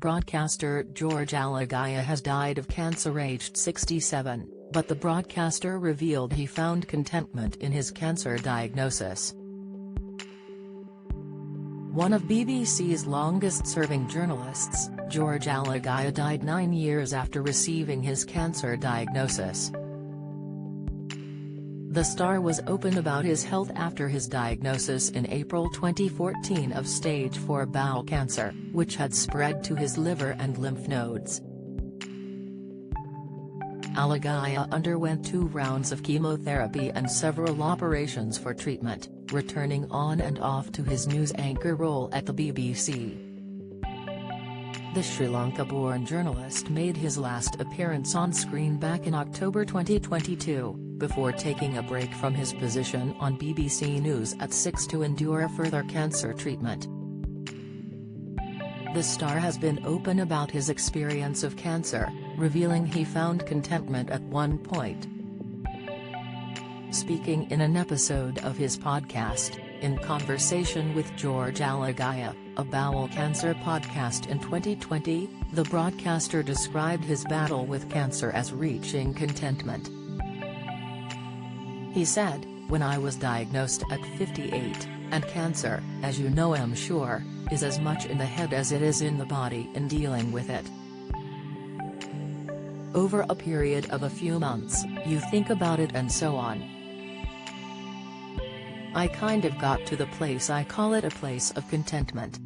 Broadcaster George Alagiah has died of cancer aged 67, but the broadcaster revealed he found contentment in his cancer diagnosis. One of BBC's longest-serving journalists, George Alagiah, died 9 years after receiving his cancer diagnosis. The star was open about his health after his diagnosis in April 2014 of stage 4 bowel cancer, which had spread to his liver and lymph nodes. Alagiah underwent 2 rounds of chemotherapy and several operations for treatment, returning on and off to his news anchor role at the BBC. The Sri Lanka-born journalist made his last appearance on screen back in October 2022, before taking a break from his position on BBC News at 6 to endure further cancer treatment. The star has been open about his experience of cancer, revealing he found contentment at one point. Speaking in an episode of his podcast, In Conversation with George Alagiah, a bowel cancer podcast in 2020, the broadcaster described his battle with cancer as reaching contentment. He said, "When I was diagnosed at 58, and cancer, as you know I'm sure, is as much in the head as it is in the body in dealing with it. Over a period of a few months, you think about it and so on. I kind of got to the place I call it a place of contentment.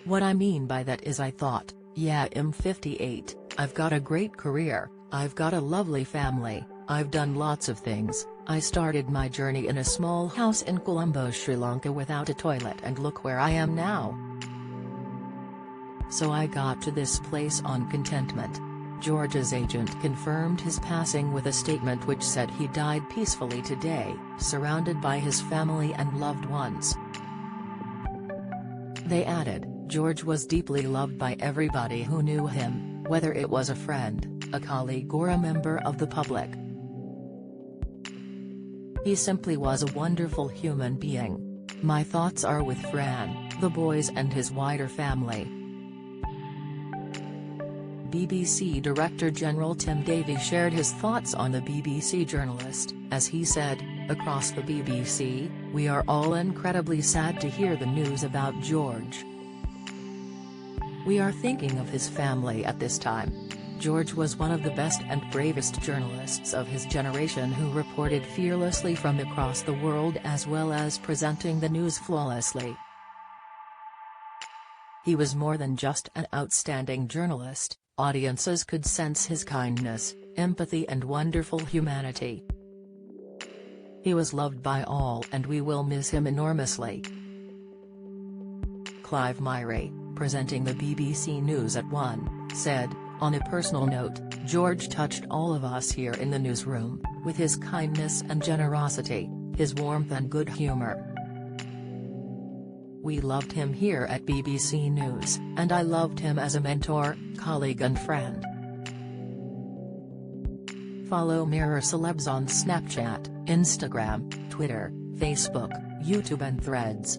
What I mean by that is I thought, yeah, I'm 58, I've got a great career, I've got a lovely family, I've done lots of things. I started my journey in a small house in Colombo, Sri Lanka without a toilet, and look where I am now. So I got to this place on contentment." George's agent confirmed his passing with a statement which said he died peacefully today, surrounded by his family and loved ones. They added, "George was deeply loved by everybody who knew him, whether it was a friend, a colleague or a member of the public. He simply was a wonderful human being. My thoughts are with Fran, the boys and his wider family." BBC Director General Tim Davie shared his thoughts on the BBC journalist, as he said, "Across the BBC, we are all incredibly sad to hear the news about George. We are thinking of his family at this time. George was one of the best and bravest journalists of his generation who reported fearlessly from across the world as well as presenting the news flawlessly. He was more than just an outstanding journalist, audiences could sense his kindness, empathy and wonderful humanity. He was loved by all and we will miss him enormously." Clive Myrie, presenting the BBC News at 1, said, "On a personal note, George touched all of us here in the newsroom, with his kindness and generosity, his warmth and good humor. We loved him here at BBC News, and I loved him as a mentor, colleague and friend." Follow Mirror Celebs on Snapchat, Instagram, Twitter, Facebook, YouTube and Threads.